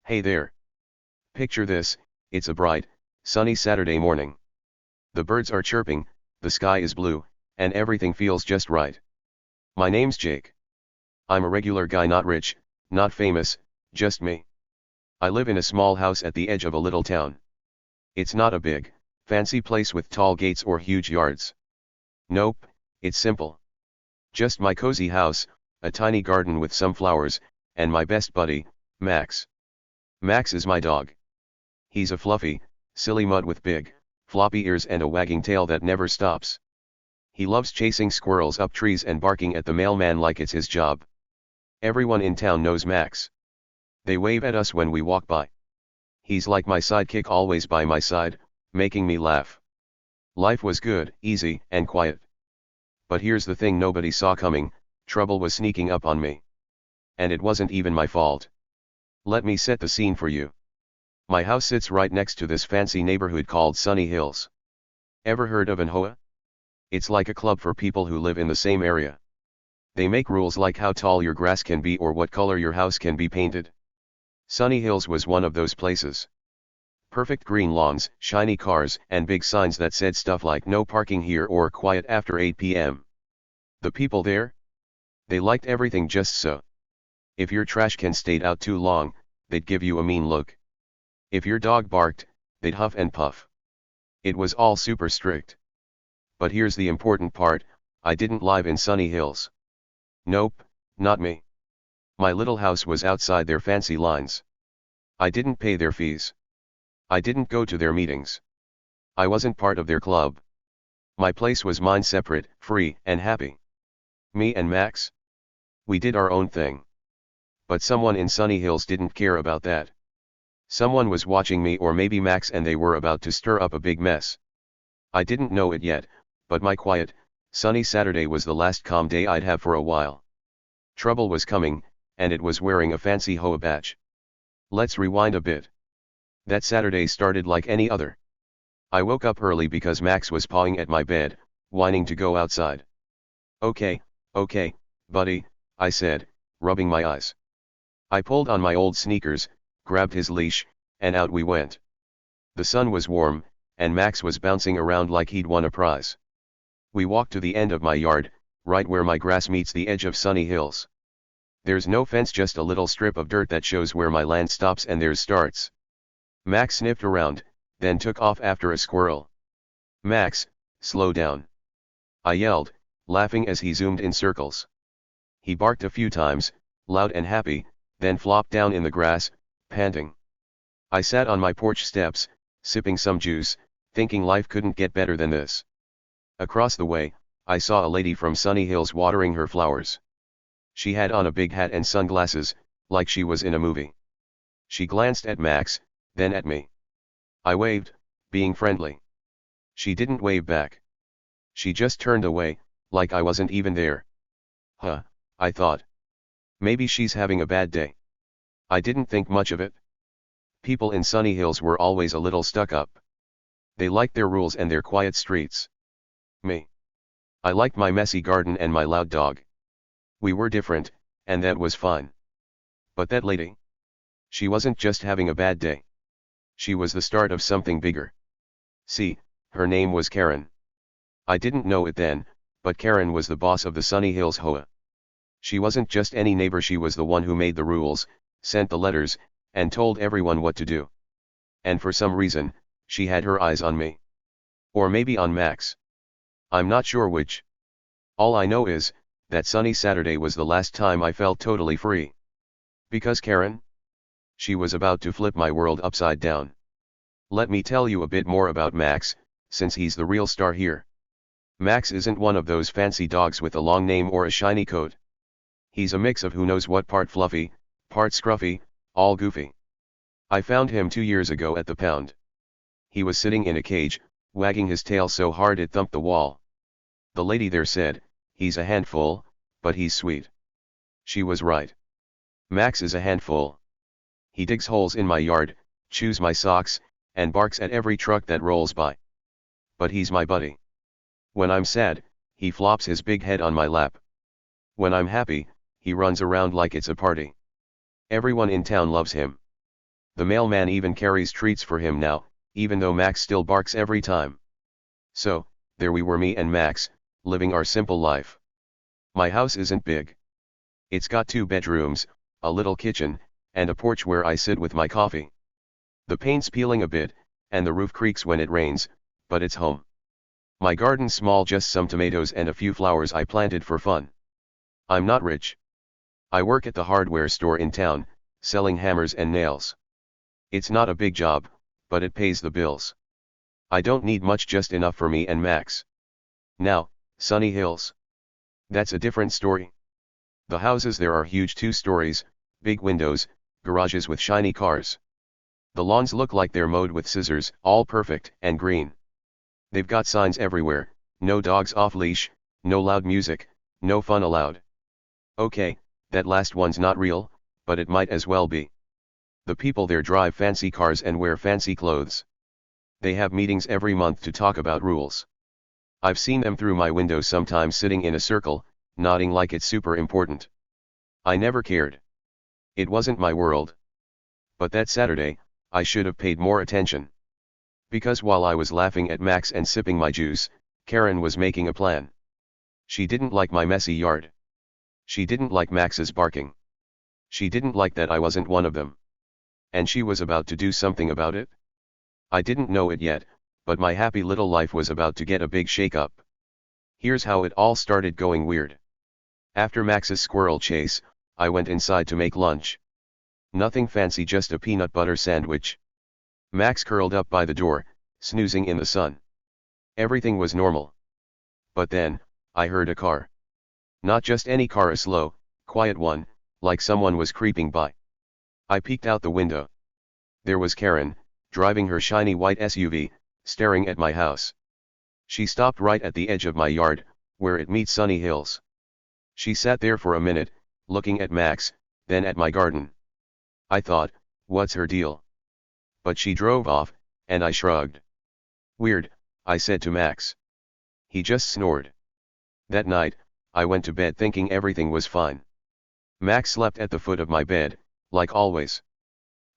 Hey there. Picture this, it's a bright, sunny Saturday morning. The birds are chirping, the sky is blue, and everything feels just right. My name's Jake. I'm a regular guy, not rich, not famous, just me. I live in a small house at the edge of a little town. It's not a big, fancy place with tall gates or huge yards. Nope, it's simple. Just my cozy house, a tiny garden with some flowers, and my best buddy, Max. Max is my dog. He's a fluffy, silly mutt with big, floppy ears and a wagging tail that never stops. He loves chasing squirrels up trees and barking at the mailman like it's his job. Everyone in town knows Max. They wave at us when we walk by. He's like my sidekick, always by my side, making me laugh. Life was good, easy, and quiet. But here's the thing nobody saw coming: trouble was sneaking up on me. And it wasn't even my fault. Let me set the scene for you. My house sits right next to this fancy neighborhood called Sunny Hills. Ever heard of an HOA? It's like a club for people who live in the same area. They make rules like how tall your grass can be or what color your house can be painted. Sunny Hills was one of those places. Perfect green lawns, shiny cars, and big signs that said stuff like no parking here or quiet after 8 p.m. The people there? They liked everything just so. If your trash can stayed out too long, they'd give you a mean look. If your dog barked, they'd huff and puff. It was all super strict. But here's the important part: I didn't live in Sunny Hills. Nope, not me. My little house was outside their fancy lines. I didn't pay their fees. I didn't go to their meetings. I wasn't part of their club. My place was mine, separate, free, and happy. Me and Max? We did our own thing. But someone in Sunny Hills didn't care about that. Someone was watching me, or maybe Max, and they were about to stir up a big mess. I didn't know it yet, but my quiet, sunny Saturday was the last calm day I'd have for a while. Trouble was coming, and it was wearing a fancy HOA badge. Let's rewind a bit. That Saturday started like any other. I woke up early because Max was pawing at my bed, whining to go outside. Okay, buddy, I said, rubbing my eyes. I pulled on my old sneakers, grabbed his leash, and out we went. The sun was warm, and Max was bouncing around like he'd won a prize. We walked to the end of my yard, right where my grass meets the edge of Sunny Hills. There's no fence, just a little strip of dirt that shows where my land stops and theirs starts. Max sniffed around, then took off after a squirrel. Max, slow down, I yelled, laughing as he zoomed in circles. He barked a few times, loud and happy, then flopped down in the grass, panting. I sat on my porch steps, sipping some juice, thinking life couldn't get better than this. Across the way, I saw a lady from Sunny Hills watering her flowers. She had on a big hat and sunglasses, like she was in a movie. She glanced at Max, then at me. I waved, being friendly. She didn't wave back. She just turned away, like I wasn't even there. Huh, I thought. Maybe she's having a bad day. I didn't think much of it. People in Sunny Hills were always a little stuck up. They liked their rules and their quiet streets. Me. I liked my messy garden and my loud dog. We were different, and that was fine. But that lady? She wasn't just having a bad day. She was the start of something bigger. See, her name was Karen. I didn't know it then, but Karen was the boss of the Sunny Hills HOA. She wasn't just any neighbor, she was the one who made the rules, sent the letters, and told everyone what to do. And for some reason, she had her eyes on me. Or maybe on Max. I'm not sure which. All I know is, that sunny Saturday was the last time I felt totally free. Because Karen? She was about to flip my world upside down. Let me tell you a bit more about Max, since he's the real star here. Max isn't one of those fancy dogs with a long name or a shiny coat. He's a mix of who knows what, part fluffy, part scruffy, all goofy. I found him 2 years ago at the pound. He was sitting in a cage, wagging his tail so hard it thumped the wall. The lady there said, "He's a handful, but he's sweet." She was right. Max is a handful. He digs holes in my yard, chews my socks, and barks at every truck that rolls by. But he's my buddy. When I'm sad, he flops his big head on my lap. When I'm happy, he runs around like it's a party. Everyone in town loves him. The mailman even carries treats for him now, even though Max still barks every time. So, there we were, me and Max, living our simple life. My house isn't big. It's got 2 bedrooms, a little kitchen, and a porch where I sit with my coffee. The paint's peeling a bit, and the roof creaks when it rains, but it's home. My garden's small, just some tomatoes and a few flowers I planted for fun. I'm not rich. I work at the hardware store in town, selling hammers and nails. It's not a big job, but it pays the bills. I don't need much, just enough for me and Max. Now, Sunny Hills. That's a different story. The houses there are huge, 2 stories, big windows, garages with shiny cars. The lawns look like they're mowed with scissors, all perfect and green. They've got signs everywhere: no dogs off leash, no loud music, no fun allowed. Okay, that last one's not real, but it might as well be. The people there drive fancy cars and wear fancy clothes. They have meetings every month to talk about rules. I've seen them through my window sometimes, sitting in a circle, nodding like it's super important. I never cared. It wasn't my world. But that Saturday, I should have paid more attention. Because while I was laughing at Max and sipping my juice, Karen was making a plan. She didn't like my messy yard. She didn't like Max's barking. She didn't like that I wasn't one of them. And she was about to do something about it. I didn't know it yet, but my happy little life was about to get a big shake-up. Here's how it all started going weird. After Max's squirrel chase, I went inside to make lunch. Nothing fancy, just a peanut butter sandwich. Max curled up by the door, snoozing in the sun. Everything was normal. But then, I heard a car. Not just any car, a slow, quiet one, like someone was creeping by. I peeked out the window. There was Karen, driving her shiny white SUV, staring at my house. She stopped right at the edge of my yard, where it meets Sunny Hills. She sat there for a minute, looking at Max, then at my garden. I thought, what's her deal? But she drove off, and I shrugged. Weird, I said to Max. He just snored. That night, I went to bed thinking everything was fine. Max slept at the foot of my bed, like always.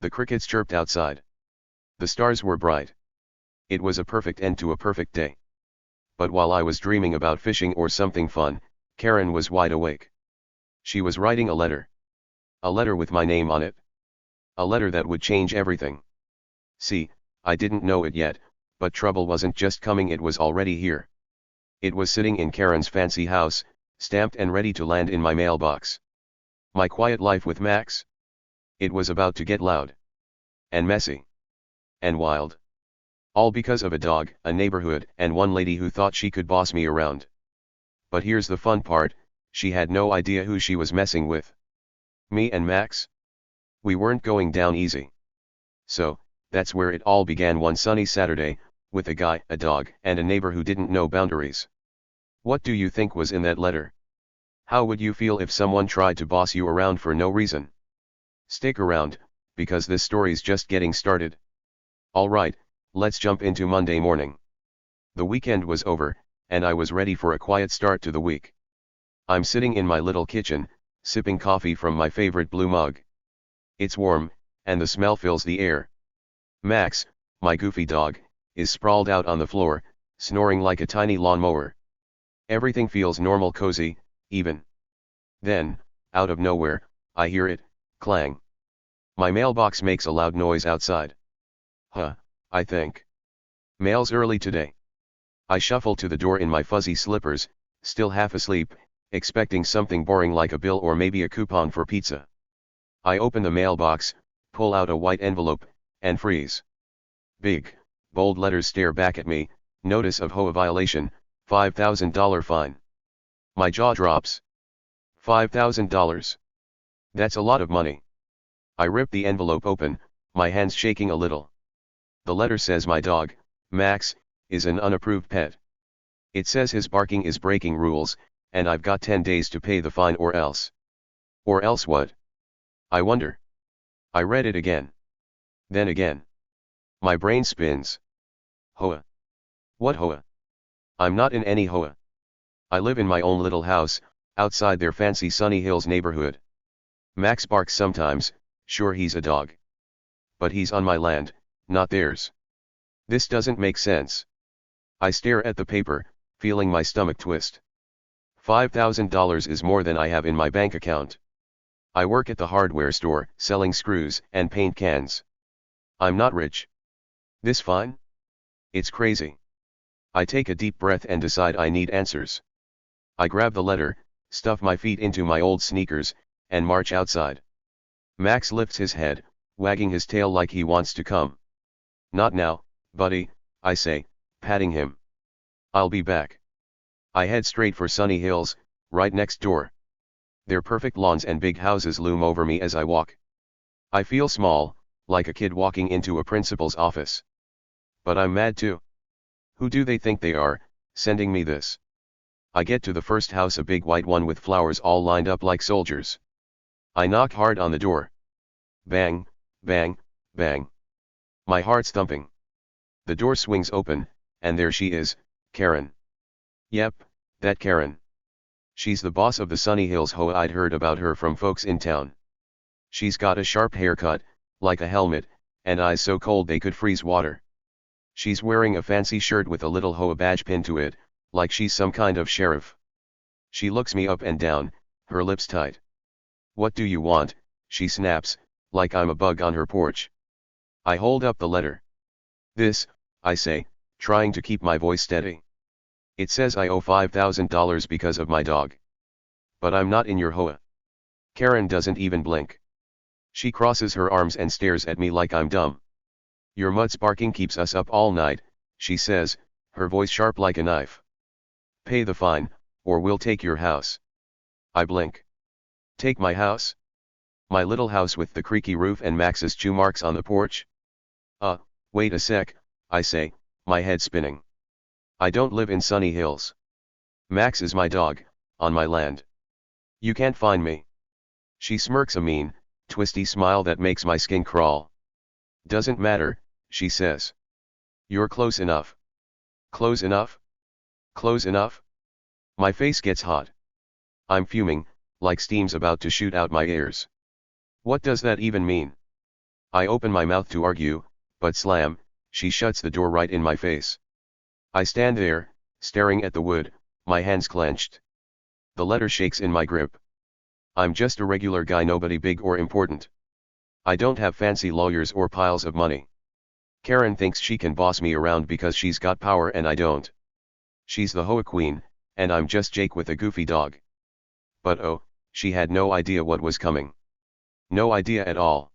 The crickets chirped outside. The stars were bright. It was a perfect end to a perfect day. But while I was dreaming about fishing or something fun, Karen was wide awake. She was writing a letter. A letter with my name on it. A letter that would change everything. See, I didn't know it yet, but trouble wasn't just coming, it was already here. It was sitting in Karen's fancy house, stamped and ready to land in my mailbox. My quiet life with Max. It was about to get loud. And messy. And wild. All because of a dog, a neighborhood, and one lady who thought she could boss me around. But here's the fun part, she had no idea who she was messing with. Me and Max? We weren't going down easy. So, that's where it all began one sunny Saturday, with a guy, a dog, and a neighbor who didn't know boundaries. What do you think was in that letter? How would you feel if someone tried to boss you around for no reason? Stick around, because this story's just getting started. Alright, let's jump into Monday morning. The weekend was over, and I was ready for a quiet start to the week. I'm sitting in my little kitchen, sipping coffee from my favorite blue mug. It's warm, and the smell fills the air. Max, my goofy dog, is sprawled out on the floor, snoring like a tiny lawnmower. Everything feels normal, cozy, even. Then, out of nowhere, I hear it, clang. My mailbox makes a loud noise outside. Huh, I think. Mail's early today. I shuffle to the door in my fuzzy slippers, still half asleep, expecting something boring like a bill or maybe a coupon for pizza. I open the mailbox, pull out a white envelope, and freeze. Big, bold letters stare back at me: notice of HOA violation, $5,000 fine. My jaw drops. $5,000. That's a lot of money. I rip the envelope open, my hands shaking a little. The letter says my dog, Max, is an unapproved pet. It says his barking is breaking rules, and I've got 10 days to pay the fine or else. Or else what? I wonder. I read it again. Then again. My brain spins. HOA. What HOA? I'm not in any HOA. I live in my own little house, outside their fancy Sunny Hills neighborhood. Max barks sometimes, sure, he's a dog. But he's on my land, not theirs. This doesn't make sense. I stare at the paper, feeling my stomach twist. $5,000 is more than I have in my bank account. I work at the hardware store, selling screws and paint cans. I'm not rich. This fine? It's crazy. I take a deep breath and decide I need answers. I grab the letter, stuff my feet into my old sneakers, and march outside. Max lifts his head, wagging his tail like he wants to come. Not now, buddy, I say, patting him. I'll be back. I head straight for Sunny Hills, right next door. Their perfect lawns and big houses loom over me as I walk. I feel small, like a kid walking into a principal's office. But I'm mad too. Who do they think they are, sending me this? I get to the first house, a big white one with flowers all lined up like soldiers. I knock hard on the door. Bang, bang, bang. My heart's thumping. The door swings open, and there she is, Karen. Yep, that Karen. She's the boss of the Sunny Hills HOA. I'd heard about her from folks in town. She's got a sharp haircut, like a helmet, and eyes so cold they could freeze water. She's wearing a fancy shirt with a little HOA badge pinned to it, like she's some kind of sheriff. She looks me up and down, her lips tight. What do you want? She snaps, like I'm a bug on her porch. I hold up the letter. This, I say, trying to keep my voice steady. It says I owe $5,000 because of my dog. But I'm not in your HOA. Karen doesn't even blink. She crosses her arms and stares at me like I'm dumb. Your mud's barking keeps us up all night, she says, her voice sharp like a knife. Pay the fine, or we'll take your house. I blink. Take my house? My little house with the creaky roof and Max's chew marks on the porch? Wait a sec, I say, my head spinning. I don't live in Sunny Hills. Max is my dog, on my land. You can't find me. She smirks a mean, twisty smile that makes my skin crawl. Doesn't matter, she says. You're close enough. Close enough? Close enough? My face gets hot. I'm fuming, like steam's about to shoot out my ears. What does that even mean? I open my mouth to argue, but slam, she shuts the door right in my face. I stand there, staring at the wood, my hands clenched. The letter shakes in my grip. I'm just a regular guy, nobody big or important. I don't have fancy lawyers or piles of money. Karen thinks she can boss me around because she's got power and I don't. She's the HOA queen, and I'm just Jake with a goofy dog. But oh, she had no idea what was coming. No idea at all.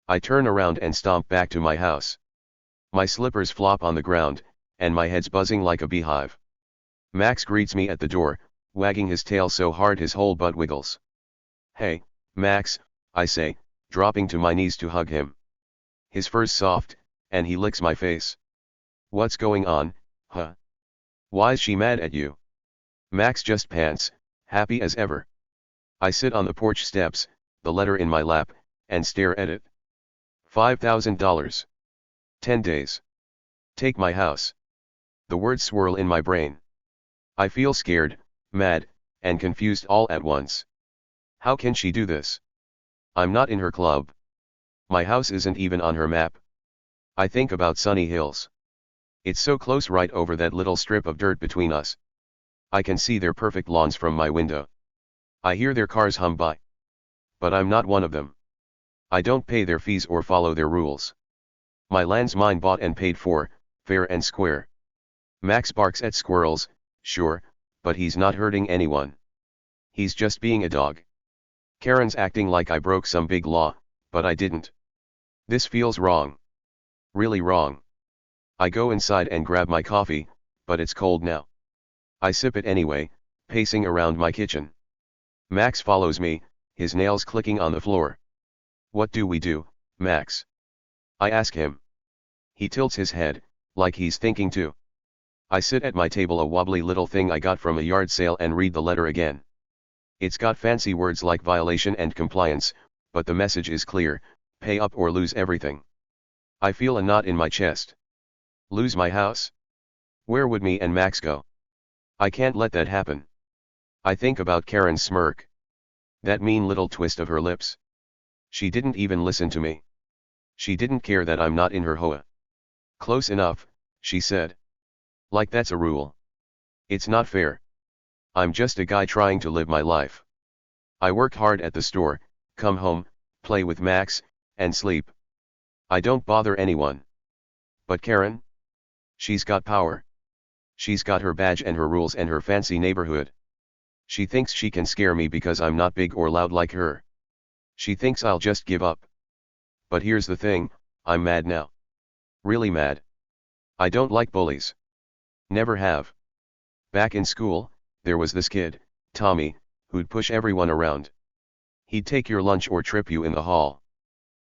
I turn around and stomp back to my house. My slippers flop on the ground, and my head's buzzing like a beehive. Max greets me at the door, wagging his tail so hard his whole butt wiggles. Hey, Max, I say, dropping to my knees to hug him. His fur's soft, and he licks my face. What's going on, huh? Why's she mad at you? Max just pants, happy as ever. I sit on the porch steps, the letter in my lap, and stare at it. $5,000. 10 days. Take my house. The words swirl in my brain. I feel scared, mad, and confused all at once. How can she do this? I'm not in her club. My house isn't even on her map. I think about Sunny Hills. It's so close, right over that little strip of dirt between us. I can see their perfect lawns from my window. I hear their cars hum by. But I'm not one of them. I don't pay their fees or follow their rules. My land's mine, bought and paid for, fair and square. Max barks at squirrels, sure, but he's not hurting anyone. He's just being a dog. Karen's acting like I broke some big law, but I didn't. This feels wrong. Really wrong. I go inside and grab my coffee, but it's cold now. I sip it anyway, pacing around my kitchen. Max follows me, his nails clicking on the floor. What do we do, Max? I ask him. He tilts his head, like he's thinking too. I sit at my table, a wobbly little thing I got from a yard sale, and read the letter again. It's got fancy words like violation and compliance, but the message is clear: pay up or lose everything. I feel a knot in my chest. Lose my house? Where would me and Max go? I can't let that happen. I think about Karen's smirk. That mean little twist of her lips. She didn't even listen to me. She didn't care that I'm not in her HOA. Close enough, she said. Like that's a rule. It's not fair. I'm just a guy trying to live my life. I work hard at the store, come home, play with Max, and sleep. I don't bother anyone. But Karen? She's got power. She's got her badge and her rules and her fancy neighborhood. She thinks she can scare me because I'm not big or loud like her. She thinks I'll just give up. But here's the thing, I'm mad now. Really mad. I don't like bullies. Never have. Back in school, there was this kid, Tommy, who'd push everyone around. He'd take your lunch or trip you in the hall.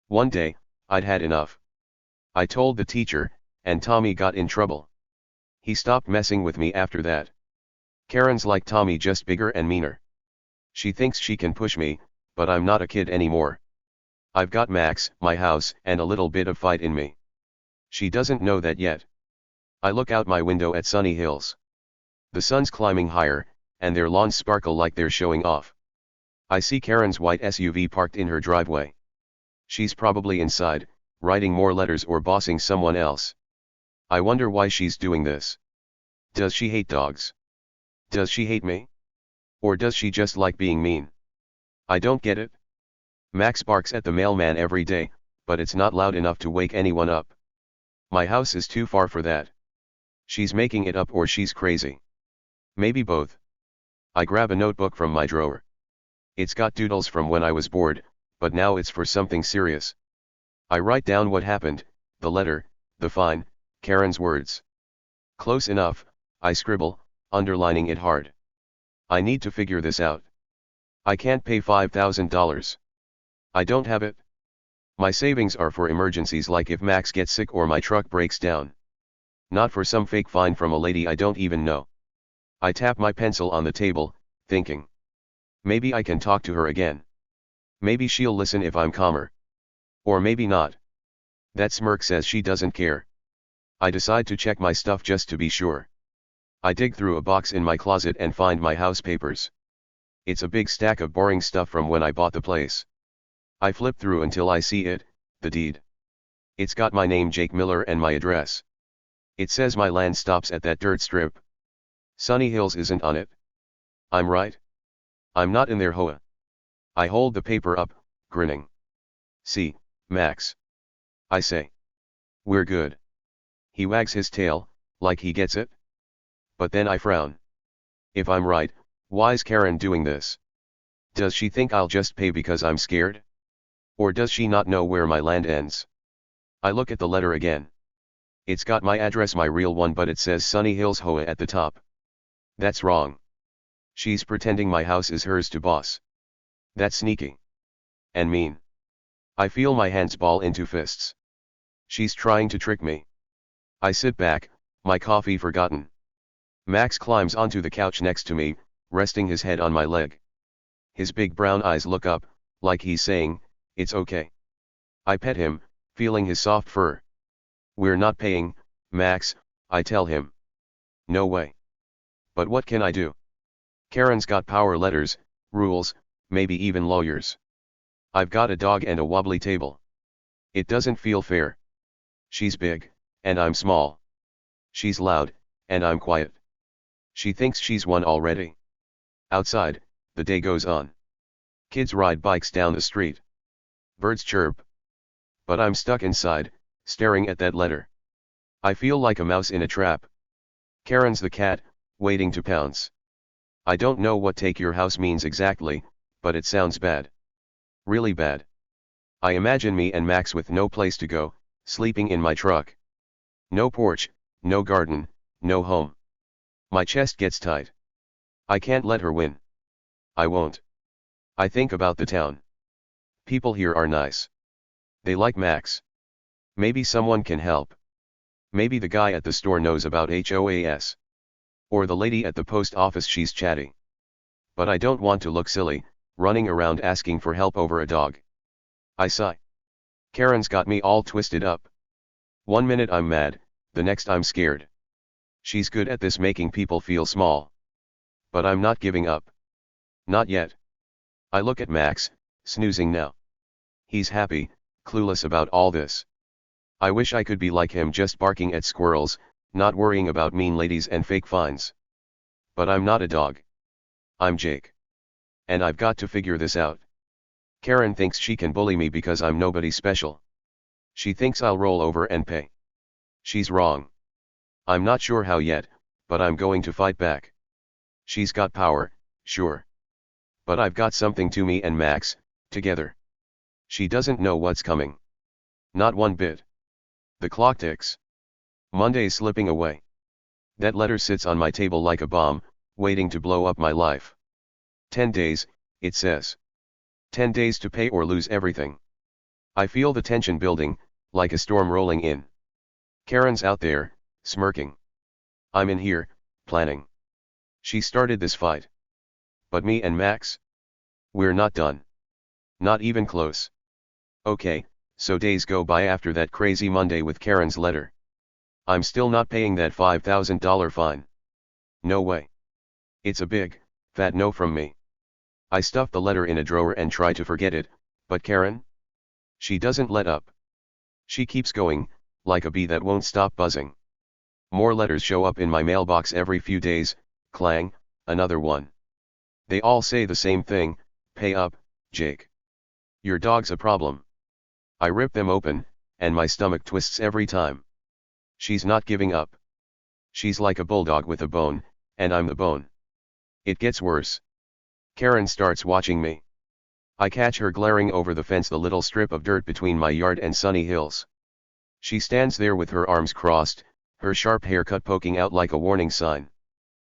One day, I'd had enough. I told the teacher, and Tommy got in trouble. He stopped messing with me after that. Karen's like Tommy, just bigger and meaner. She thinks she can push me, but I'm not a kid anymore. I've got Max, my house, and a little bit of fight in me. She doesn't know that yet. I look out my window at sunny hills. The sun's climbing higher, and their lawns sparkle like they're showing off. I see Karen's white SUV parked in her driveway. She's probably inside, writing more letters or bossing someone else. I wonder why she's doing this. Does she hate dogs? Does she hate me? Or does she just like being mean? I don't get it. Max barks at the mailman every day, but it's not loud enough to wake anyone up. My house is too far for that. She's making it up or she's crazy. Maybe both. I grab a notebook from my drawer. It's got doodles from when I was bored, but now it's for something serious. I write down what happened, the letter, the fine, Karen's words. Close enough, I scribble, underlining it hard. I need to figure this out. I can't pay $5,000. I don't have it. My savings are for emergencies like if Max gets sick or my truck breaks down. Not for some fake fine from a lady I don't even know. I tap my pencil on the table, thinking. Maybe I can talk to her again. Maybe she'll listen if I'm calmer. Or maybe not. That smirk says she doesn't care. I decide to check my stuff just to be sure. I dig through a box in my closet and find my house papers. It's a big stack of boring stuff from when I bought the place. I flip through until I see it, the deed. It's got my name, Jake Miller, and my address. It says my land stops at that dirt strip. Sunny Hills isn't on it. I'm right. I'm not in their HOA. I hold the paper up, grinning. See, Max. I say. We're good. He wags his tail, like he gets it. But then I frown. If I'm right, why's Karen doing this? Does she think I'll just pay because I'm scared? Or does she not know where my land ends? I look at the letter again. It's got my address, my real one, but it says Sunny Hills HOA at the top. That's wrong. She's pretending my house is hers to boss. That's sneaky. And mean. I feel my hands ball into fists. She's trying to trick me. I sit back, my coffee forgotten. Max climbs onto the couch next to me, resting his head on my leg. His big brown eyes look up, like he's saying, "It's okay." I pet him, feeling his soft fur. "We're not paying, Max," I tell him. "No way. But what can I do? Karen's got power, letters, rules, maybe even lawyers. I've got a dog and a wobbly table. It doesn't feel fair. She's big, and I'm small. She's loud, and I'm quiet. She thinks she's won already." Outside, the day goes on. Kids ride bikes down the street. Birds chirp. But I'm stuck inside, staring at that letter. I feel like a mouse in a trap. Karen's the cat, waiting to pounce. I don't know what take your house means exactly, but it sounds bad. Really bad. I imagine me and Max with no place to go, sleeping in my truck. No porch, no garden, no home. My chest gets tight. I can't let her win. I won't. I think about the town. People here are nice. They like Max. Maybe someone can help. Maybe the guy at the store knows about HOAs. Or the lady at the post office, she's chatty. But I don't want to look silly, running around asking for help over a dog. I sigh. Karen's got me all twisted up. One minute I'm mad, the next I'm scared. She's good at this, making people feel small. But I'm not giving up. Not yet. I look at Max, snoozing now. He's happy, clueless about all this. I wish I could be like him, just barking at squirrels, not worrying about mean ladies and fake fines. But I'm not a dog. I'm Jake. And I've got to figure this out. Karen thinks she can bully me because I'm nobody special. She thinks I'll roll over and pay. She's wrong. I'm not sure how yet, but I'm going to fight back. She's got power, sure. But I've got something to me and Max, together. She doesn't know what's coming. Not one bit. The clock ticks. Monday's slipping away. That letter sits on my table like a bomb, waiting to blow up my life. 10 days, it says. 10 days to pay or lose everything. I feel the tension building, like a storm rolling in. Karen's out there, smirking. I'm in here, planning. She started this fight. But me and Max? We're not done. Not even close. Okay, so days go by after that crazy Monday with Karen's letter. I'm still not paying that $5,000 fine. No way. It's a big, fat no from me. I stuff the letter in a drawer and try to forget it, but Karen? She doesn't let up. She keeps going, like a bee that won't stop buzzing. More letters show up in my mailbox every few days, clang, another one. They all say the same thing, pay up, Jake. Your dog's a problem. I rip them open, and my stomach twists every time. She's not giving up. She's like a bulldog with a bone, and I'm the bone. It gets worse. Karen starts watching me. I catch her glaring over the fence, the little strip of dirt between my yard and Sunny Hills. She stands there with her arms crossed, her sharp haircut poking out like a warning sign.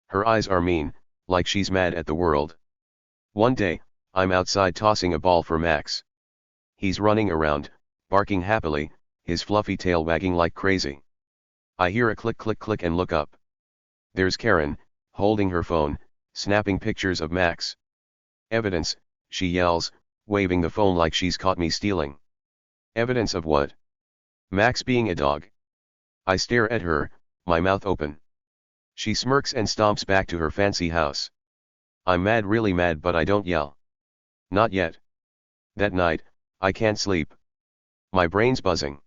Her eyes are mean, like she's mad at the world. One day, I'm outside tossing a ball for Max. He's running around, barking happily, his fluffy tail wagging like crazy. I hear a click click click and look up. There's Karen, holding her phone, snapping pictures of Max. Evidence, she yells, waving the phone like she's caught me stealing. Evidence of what? Max being a dog. I stare at her, my mouth open. She smirks and stomps back to her fancy house. I'm mad, really mad, but I don't yell. Not yet. That night, I can't sleep. My brain's buzzing.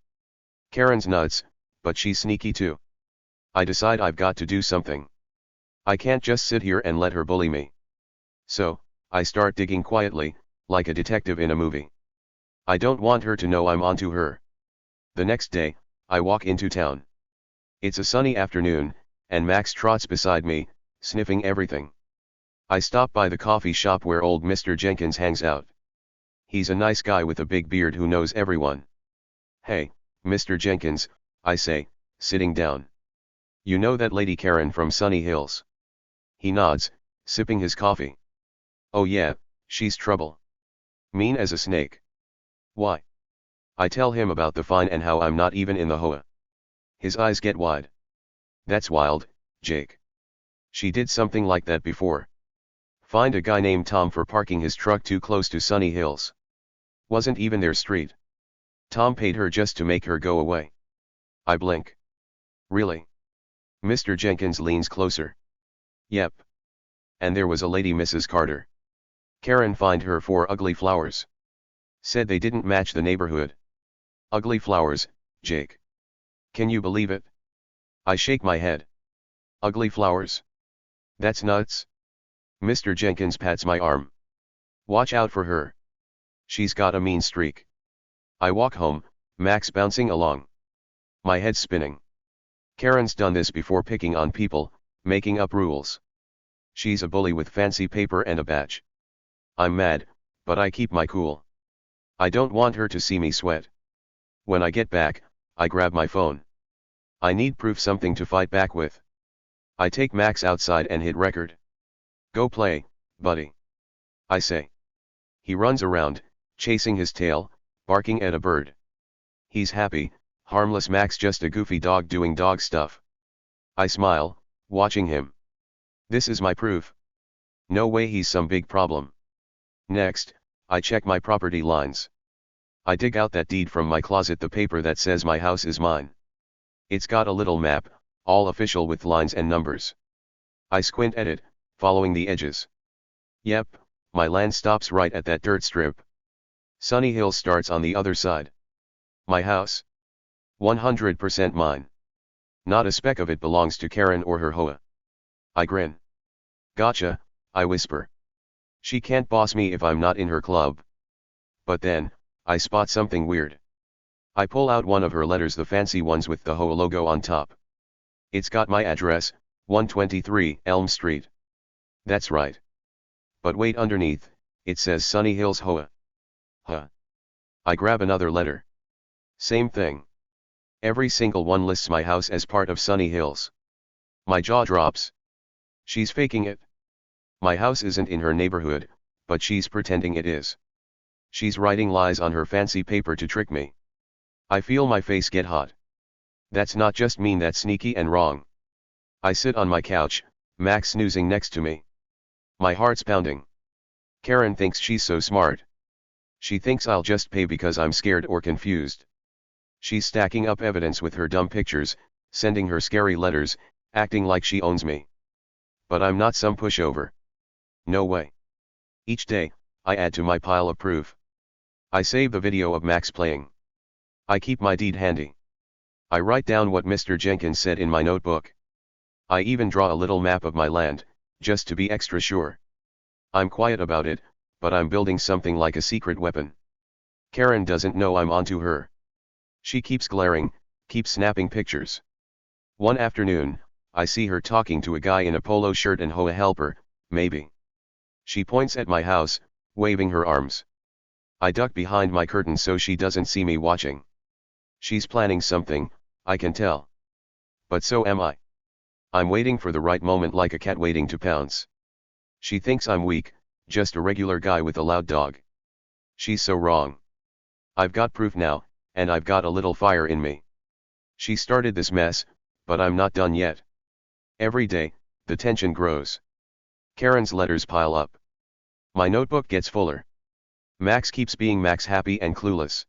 Karen's nuts, but she's sneaky too. I decide I've got to do something. I can't just sit here and let her bully me. So, I start digging quietly, like a detective in a movie. I don't want her to know I'm onto her. The next day, I walk into town. It's a sunny afternoon, and Max trots beside me, sniffing everything. I stop by the coffee shop where old Mr. Jenkins hangs out. He's a nice guy with a big beard who knows everyone. Hey, Mr. Jenkins, I say, sitting down. You know that lady Karen from Sunny Hills? He nods, sipping his coffee. Oh yeah, she's trouble. Mean as a snake. Why? I tell him about the fine and how I'm not even in the HOA. His eyes get wide. That's wild, Jake. She did something like that before. Fined a guy named Tom for parking his truck too close to Sunny Hills. Wasn't even their street. Tom paid her just to make her go away. I blink. Really? Mr. Jenkins leans closer. Yep. And there was a lady, Mrs. Carter. Karen fined her for ugly flowers. Said they didn't match the neighborhood. Ugly flowers, Jake. Can you believe it? I shake my head. Ugly flowers? That's nuts. Mr. Jenkins pats my arm. Watch out for her. She's got a mean streak. I walk home, Max bouncing along. My head's spinning. Karen's done this before, picking on people, making up rules. She's a bully with fancy paper and a badge. I'm mad, but I keep my cool. I don't want her to see me sweat. When I get back, I grab my phone. I need proof, something to fight back with. I take Max outside and hit record. Go play, buddy. I say. He runs around, chasing his tail, barking at a bird. He's happy, harmless Max, just a goofy dog doing dog stuff. I smile, watching him. This is my proof. No way he's some big problem. Next, I check my property lines. I dig out that deed from my closet, the paper that says my house is mine. It's got a little map, all official with lines and numbers. I squint at it, following the edges. Yep, my land stops right at that dirt strip. Sunny Hill starts on the other side. My house? 100% mine. Not a speck of it belongs to Karen or her HOA. I grin. Gotcha, I whisper. She can't boss me if I'm not in her club. But then, I spot something weird. I pull out one of her letters, the fancy ones with the HOA logo on top. It's got my address, 123 Elm Street. That's right. But wait, underneath, it says Sunny Hills HOA. Huh. I grab another letter. Same thing. Every single one lists my house as part of Sunny Hills. My jaw drops. She's faking it. My house isn't in her neighborhood, but she's pretending it is. She's writing lies on her fancy paper to trick me. I feel my face get hot. That's not just mean, that's sneaky and wrong. I sit on my couch, Max snoozing next to me. My heart's pounding. Karen thinks she's so smart. She thinks I'll just pay because I'm scared or confused. She's stacking up evidence with her dumb pictures, sending her scary letters, acting like she owns me. But I'm not some pushover. No way. Each day, I add to my pile of proof. I save the video of Max playing. I keep my deed handy. I write down what Mr. Jenkins said in my notebook. I even draw a little map of my land, just to be extra sure. I'm quiet about it, but I'm building something like a secret weapon. Karen doesn't know I'm onto her. She keeps glaring, keeps snapping pictures. One afternoon, I see her talking to a guy in a polo shirt and HOA helper, maybe. She points at my house, waving her arms. I duck behind my curtain so she doesn't see me watching. She's planning something, I can tell. But so am I. I'm waiting for the right moment like a cat waiting to pounce. She thinks I'm weak, just a regular guy with a loud dog. She's so wrong. I've got proof now, and I've got a little fire in me. She started this mess, but I'm not done yet. Every day, the tension grows. Karen's letters pile up. My notebook gets fuller. Max keeps being Max, happy and clueless.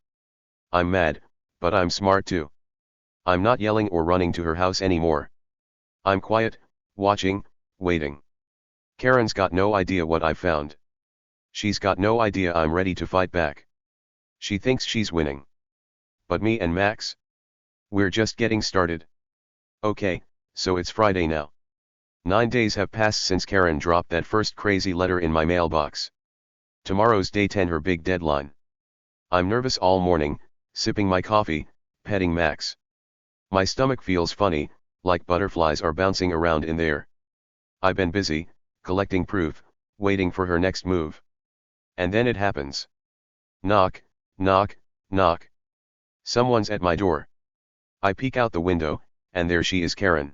I'm mad, but I'm smart too. I'm not yelling or running to her house anymore. I'm quiet, watching, waiting. Karen's got no idea what I've found. She's got no idea I'm ready to fight back. She thinks she's winning. But me and Max? We're just getting started. Okay, so it's Friday now. 9 days have passed since Karen dropped that first crazy letter in my mailbox. Tomorrow's day 10, her big deadline. I'm nervous all morning, sipping my coffee, petting Max. My stomach feels funny, like butterflies are bouncing around in there. I've been busy, collecting proof, waiting for her next move. And then it happens. Knock, knock, knock. Someone's at my door. I peek out the window, and there she is, Karen.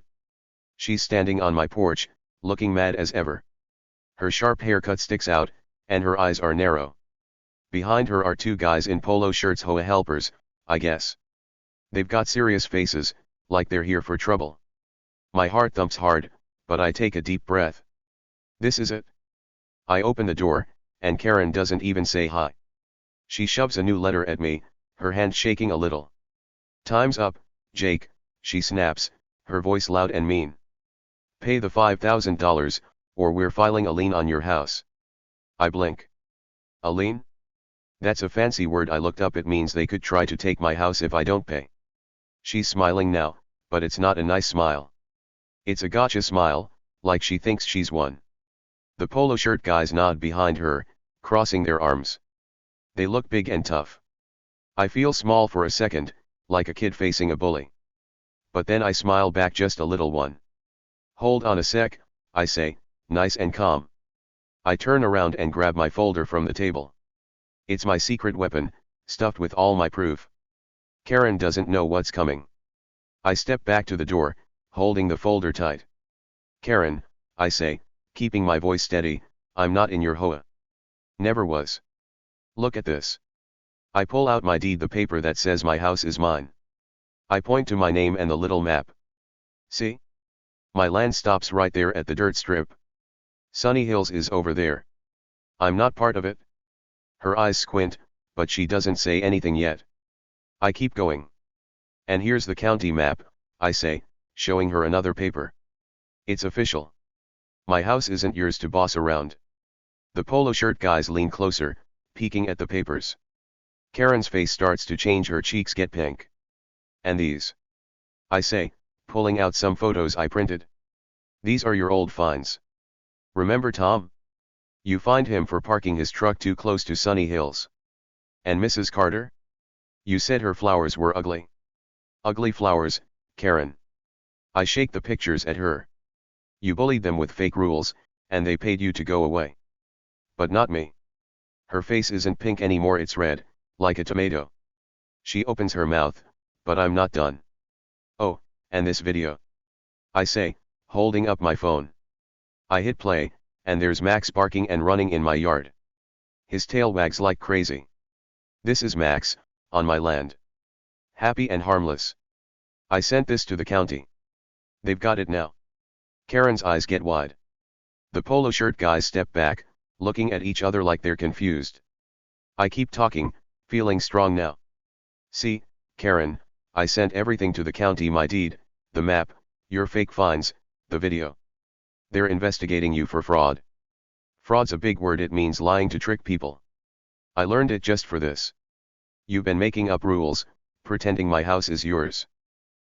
She's standing on my porch, looking mad as ever. Her sharp haircut sticks out, and her eyes are narrow. Behind her are two guys in polo shirts, HOA helpers, I guess. They've got serious faces, like they're here for trouble. My heart thumps hard, but I take a deep breath. This is it. I open the door, and Karen doesn't even say hi. She shoves a new letter at me, her hand shaking a little. Time's up, Jake, she snaps, her voice loud and mean. Pay the $5,000, or we're filing a lien on your house. I blink. A lien? That's a fancy word I looked up. It means they could try to take my house if I don't pay. She's smiling now, but it's not a nice smile. It's a gotcha smile, like she thinks she's won. The polo shirt guys nod behind her, crossing their arms. They look big and tough. I feel small for a second, like a kid facing a bully. But then I smile back, just a little one. Hold on a sec, I say, nice and calm. I turn around and grab my folder from the table. It's my secret weapon, stuffed with all my proof. Karen doesn't know what's coming. I step back to the door, holding the folder tight. Karen, I say, keeping my voice steady, I'm not in your HOA. Never was. Look at this. I pull out my deed, the paper that says my house is mine. I point to my name and the little map. See? My land stops right there at the dirt strip. Sunny Hills is over there. I'm not part of it. Her eyes squint, but she doesn't say anything yet. I keep going. And here's the county map, I say, showing her another paper. It's official. My house isn't yours to boss around. The polo shirt guys lean closer, peeking at the papers. Karen's face starts to change, her cheeks get pink. And these? I say, pulling out some photos I printed. These are your old finds. Remember Tom? You fined him for parking his truck too close to Sunny Hills. And Mrs. Carter? You said her flowers were ugly. Ugly flowers, Karen. I shake the pictures at her. You bullied them with fake rules, and they paid you to go away. But not me. Her face isn't pink anymore, it's red, like a tomato. She opens her mouth, but I'm not done. Oh, and this video. I say, holding up my phone. I hit play, and there's Max barking and running in my yard. His tail wags like crazy. This is Max, on my land. Happy and harmless. I sent this to the county. They've got it now. Karen's eyes get wide. The polo shirt guys step back, looking at each other like they're confused. I keep talking, feeling strong now. See, Karen, I sent everything to the county, my deed, the map, your fake finds, the video. They're investigating you for fraud. Fraud's a big word, it means lying to trick people. I learned it just for this. You've been making up rules, pretending my house is yours.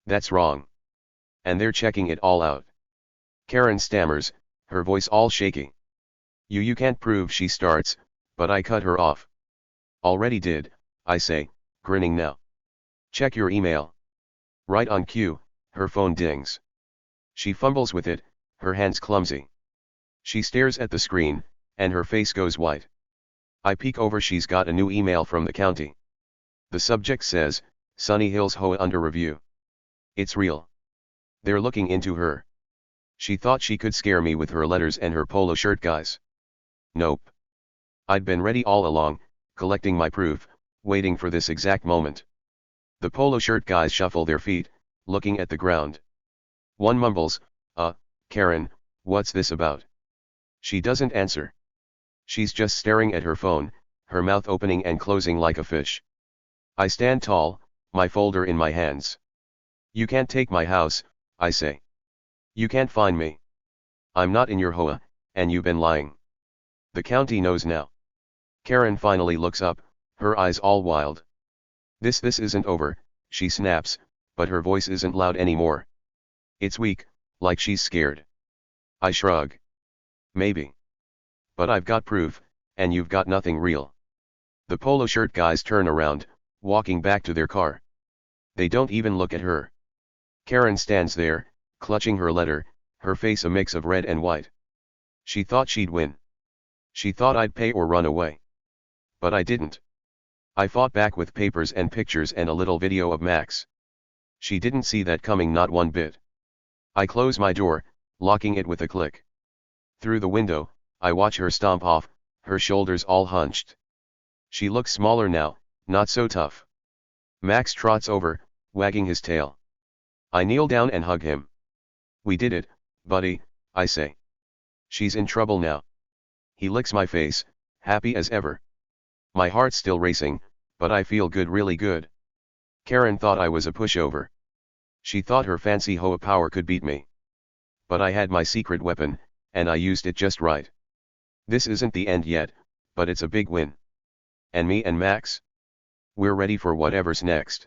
That's wrong. And they're checking it all out. Karen stammers, her voice all shaky. You can't prove, she starts, but I cut her off. Already did, I say, grinning now. Check your email. Right on cue, her phone dings. She fumbles with it, her hands clumsy. She stares at the screen, and her face goes white. I peek over, she's got a new email from the county. The subject says, Sunny Hills HOA under review. It's real. They're looking into her. She thought she could scare me with her letters and her polo shirt guys. Nope. I'd been ready all along, collecting my proof, waiting for this exact moment. The polo shirt guys shuffle their feet, looking at the ground. One mumbles, Karen, what's this about? She doesn't answer. She's just staring at her phone, her mouth opening and closing like a fish. I stand tall, my folder in my hands. You can't take my house, I say. You can't find me. I'm not in your HOA, and you've been lying. The county knows now. Karen finally looks up, her eyes all wild. This isn't over, she snaps, but her voice isn't loud anymore. It's weak, like she's scared. I shrug. Maybe. But I've got proof, and you've got nothing real. The polo shirt guys turn around, walking back to their car. They don't even look at her. Karen stands there, clutching her letter, her face a mix of red and white. She thought she'd win. She thought I'd pay or run away. But I didn't. I fought back with papers and pictures and a little video of Max. She didn't see that coming, not one bit. I close my door, locking it with a click. Through the window, I watch her stomp off, her shoulders all hunched. She looks smaller now, not so tough. Max trots over, wagging his tail. I kneel down and hug him. We did it, buddy, I say. She's in trouble now. He licks my face, happy as ever. My heart's still racing, but I feel good, really good. Karen thought I was a pushover. She thought her fancy HOA power could beat me. But I had my secret weapon, and I used it just right. This isn't the end yet, but it's a big win. And me and Max? We're ready for whatever's next.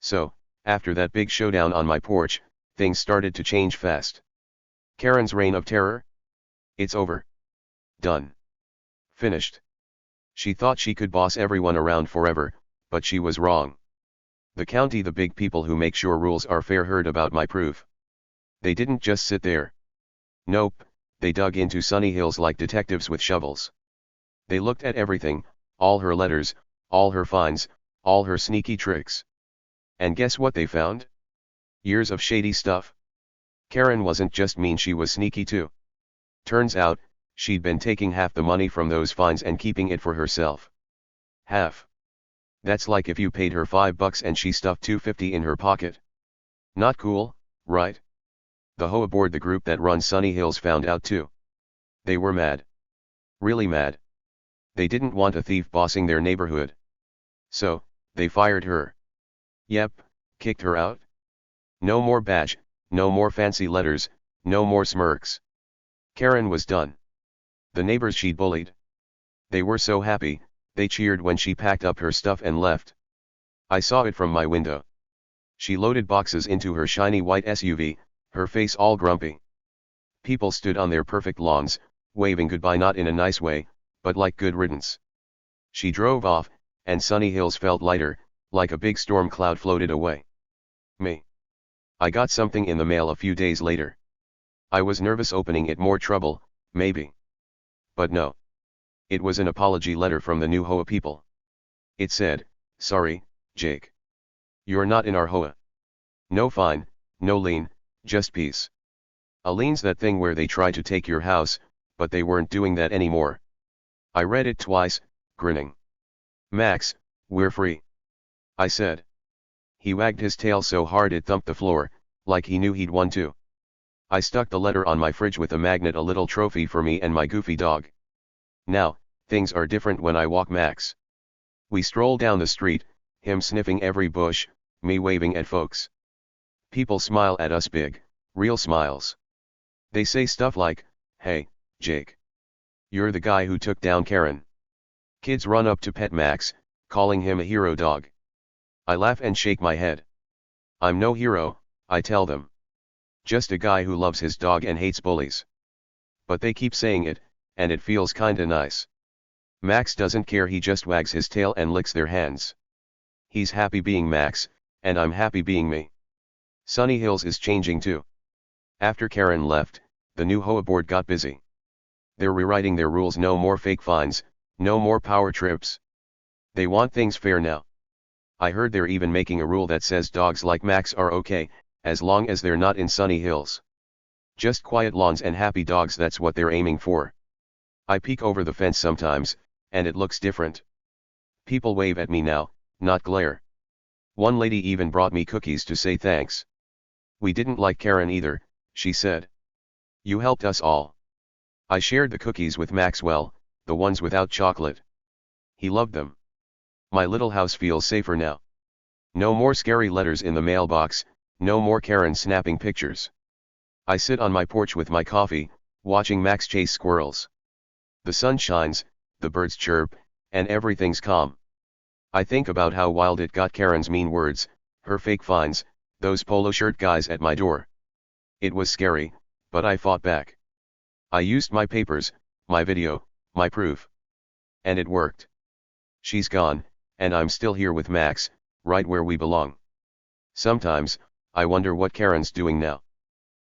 So, after that big showdown on my porch, things started to change fast. Karen's reign of terror? It's over. Done. Finished. She thought she could boss everyone around forever, but she was wrong. The county, the big people who make sure rules are fair, heard about my proof. They didn't just sit there. Nope, they dug into Sunny Hills like detectives with shovels. They looked at everything, all her letters, all her finds, all her sneaky tricks. And guess what they found? Years of shady stuff. Karen wasn't just mean, she was sneaky too. Turns out, she'd been taking half the money from those fines and keeping it for herself. Half. That's like if you paid her $5 and she stuffed $2.50 in her pocket. Not cool, right? The HOA board, the group that runs Sunny Hills, found out too. They were mad. Really mad. They didn't want a thief bossing their neighborhood. So, they fired her. Yep, kicked her out. No more badge, no more fancy letters, no more smirks. Karen was done. The neighbors she'd bullied. They were so happy, They cheered when she packed up her stuff and left. I saw it from my window. She loaded boxes into her shiny white SUV, her face all grumpy. People stood on their perfect lawns, waving goodbye, not in a nice way, but like good riddance. She drove off, and Sunny Hills felt lighter, like a big storm cloud floated away. Me. I got something in the mail a few days later. I was nervous opening it, more trouble, maybe. But no. It was an apology letter from the new HOA people. It said, "Sorry, Jake. You're not in our HOA. No fine, no lien, just peace." A lien's that thing where they try to take your house, but they weren't doing that anymore. I read it twice, grinning. "Max, we're free," I said. He wagged his tail so hard it thumped the floor, like he knew he'd won too. I stuck the letter on my fridge with a magnet, a little trophy for me and my goofy dog. Now, things are different when I walk Max. We stroll down the street, him sniffing every bush, me waving at folks. People smile at us, big, real smiles. They say stuff like, "Hey, Jake. You're the guy who took down Karen." Kids run up to pet Max, calling him a hero dog. I laugh and shake my head. "I'm no hero," I tell them. "Just a guy who loves his dog and hates bullies." But they keep saying it, and it feels kinda nice. Max doesn't care, he just wags his tail and licks their hands. He's happy being Max, and I'm happy being me. Sunny Hills is changing too. After Karen left, the new HOA board got busy. They're rewriting their rules, no more fake fines, no more power trips. They want things fair now. I heard they're even making a rule that says dogs like Max are okay, as long as they're not in Sunny Hills. Just quiet lawns and happy dogs, that's what they're aiming for. I peek over the fence sometimes, and it looks different. People wave at me now, not glare. One lady even brought me cookies to say thanks. "We didn't like Karen either," she said. "You helped us all." I shared the cookies with Maxwell, the ones without chocolate. He loved them. My little house feels safer now. No more scary letters in the mailbox, no more Karen snapping pictures. I sit on my porch with my coffee, watching Max chase squirrels. The sun shines, the birds chirp, and everything's calm. I think about how wild it got, Karen's mean words, her fake fines, those polo shirt guys at my door. It was scary, but I fought back. I used my papers, my video, my proof. And it worked. She's gone, and I'm still here with Max, right where we belong. Sometimes, I wonder what Karen's doing now.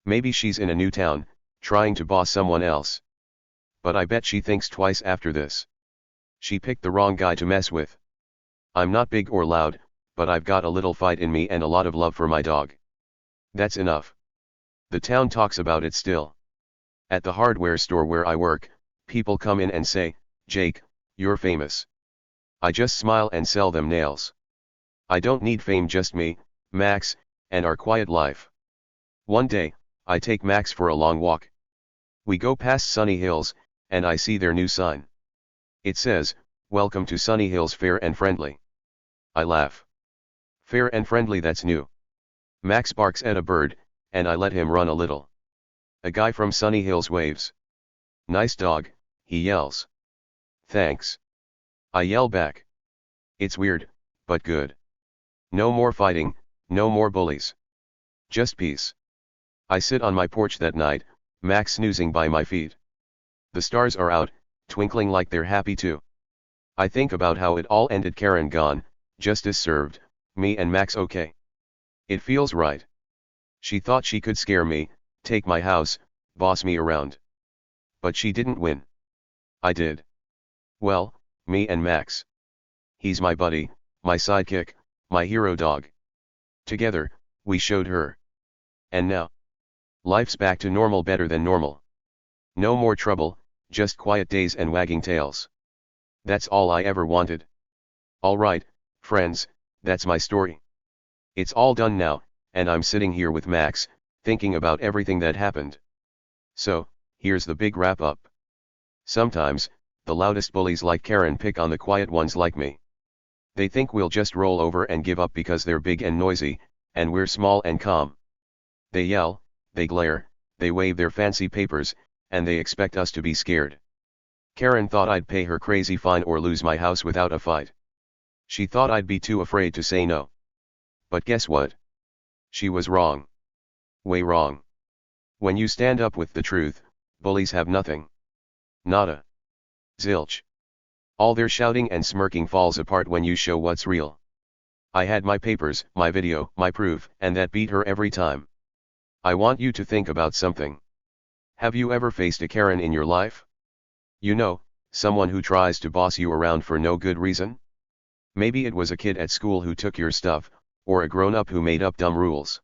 Maybe she's in a new town, trying to boss someone else. But I bet she thinks twice after this. She picked the wrong guy to mess with. I'm not big or loud, but I've got a little fight in me and a lot of love for my dog. That's enough. The town talks about it still. At the hardware store where I work, people come in and say, "Jake, you're famous." I just smile and sell them nails. I don't need fame, just me, Max, and our quiet life. One day, I take Max for a long walk. We go past Sunny Hills, and I see their new sign. It says, "Welcome to Sunny Hills, fair and friendly." I laugh. Fair and friendly, that's new. Max barks at a bird, and I let him run a little. A guy from Sunny Hills waves. "Nice dog," he yells. "Thanks." I yell back. It's weird, but good. No more fighting, no more bullies. Just peace. I sit on my porch that night, Max snoozing by my feet. The stars are out, twinkling like they're happy too. I think about how it all ended, Karen gone, justice served, me and Max okay. It feels right. She thought she could scare me, take my house, boss me around. But she didn't win. I did. Well, me and Max. He's my buddy, my sidekick, my hero dog. Together, we showed her. And now, life's back to normal, better than normal. No more trouble, just quiet days and wagging tails. That's all I ever wanted. Alright, friends, that's my story. It's all done now, and I'm sitting here with Max, thinking about everything that happened. So, here's the big wrap up. Sometimes, the loudest bullies like Karen pick on the quiet ones like me. They think we'll just roll over and give up because they're big and noisy, and we're small and calm. They yell, they glare, they wave their fancy papers, and they expect us to be scared. Karen thought I'd pay her crazy fine or lose my house without a fight. She thought I'd be too afraid to say no. But guess what? She was wrong. Way wrong. When you stand up with the truth, bullies have nothing. Nada. Zilch. All their shouting and smirking falls apart when you show what's real. I had my papers, my video, my proof, and that beat her every time. I want you to think about something. Have you ever faced a Karen in your life? You know, someone who tries to boss you around for no good reason? Maybe it was a kid at school who took your stuff, or a grown-up who made up dumb rules.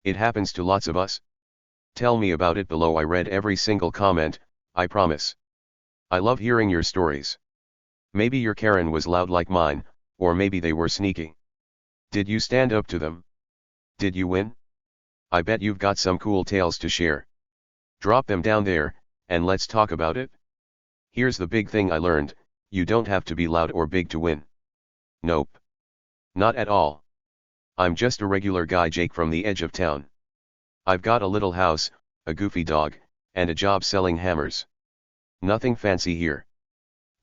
It happens to lots of us. Tell me about it below. I read every single comment, I promise. I love hearing your stories. Maybe your Karen was loud like mine, or maybe they were sneaky. Did you stand up to them? Did you win? I bet you've got some cool tales to share. Drop them down there, and let's talk about it. Here's the big thing I learned: you don't have to be loud or big to win. Nope. Not at all. I'm just a regular guy, Jake, from the edge of town. I've got a little house, a goofy dog, and a job selling hammers. Nothing fancy here.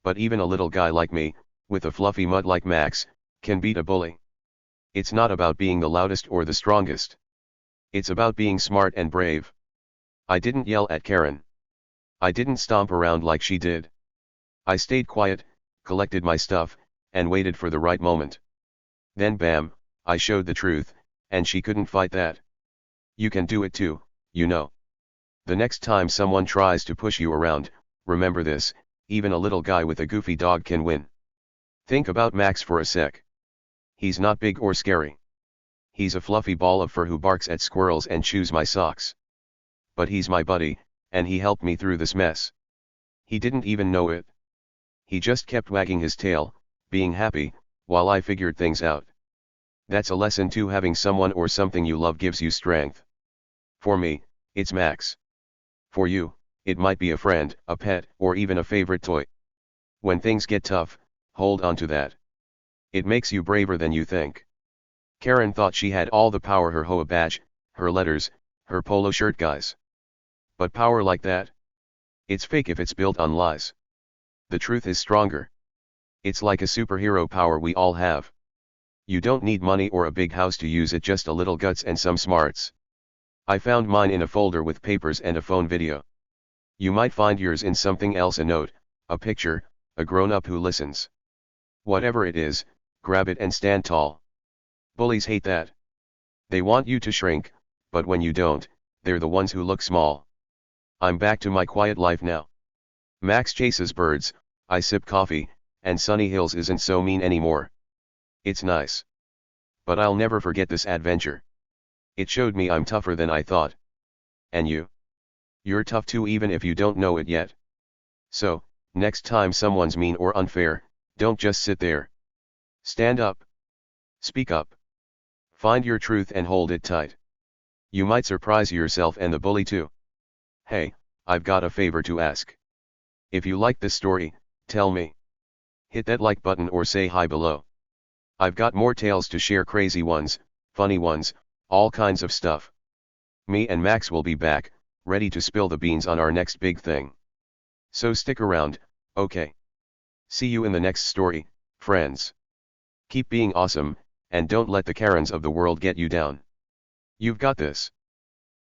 But even a little guy like me, with a fluffy mud like Max, can beat a bully. It's not about being the loudest or the strongest. It's about being smart and brave. I didn't yell at Karen. I didn't stomp around like she did. I stayed quiet, collected my stuff, and waited for the right moment. Then bam, I showed the truth, and she couldn't fight that. You can do it too, you know. The next time someone tries to push you around, remember this: even a little guy with a goofy dog can win. Think about Max for a sec. He's not big or scary. He's a fluffy ball of fur who barks at squirrels and chews my socks. But he's my buddy, and he helped me through this mess. He didn't even know it. He just kept wagging his tail, being happy, while I figured things out. That's a lesson too: having someone or something you love gives you strength. For me, it's Max. For you, it might be a friend, a pet, or even a favorite toy. When things get tough, hold on to that. It makes you braver than you think. Karen thought she had all the power: her HOA badge, her letters, her polo shirt, guys. But power like that? It's fake if it's built on lies. The truth is stronger. It's like a superhero power we all have. You don't need money or a big house to use it, just a little guts and some smarts. I found mine in a folder with papers and a phone video. You might find yours in something else: a note, a picture, a grown-up who listens. Whatever it is, grab it and stand tall. Bullies hate that. They want you to shrink, but when you don't, they're the ones who look small. I'm back to my quiet life now. Max chases birds, I sip coffee, and Sunny Hills isn't so mean anymore. It's nice. But I'll never forget this adventure. It showed me I'm tougher than I thought. And you? You're tough too, even if you don't know it yet. So, next time someone's mean or unfair, don't just sit there. Stand up. Speak up. Find your truth and hold it tight. You might surprise yourself and the bully too. Hey, I've got a favor to ask. If you like this story, tell me. Hit that like button or say hi below. I've got more tales to share: crazy ones, funny ones, all kinds of stuff. Me and Max will be back, ready to spill the beans on our next big thing. So stick around, okay? See you in the next story, friends. Keep being awesome, and don't let the Karens of the world get you down. You've got this.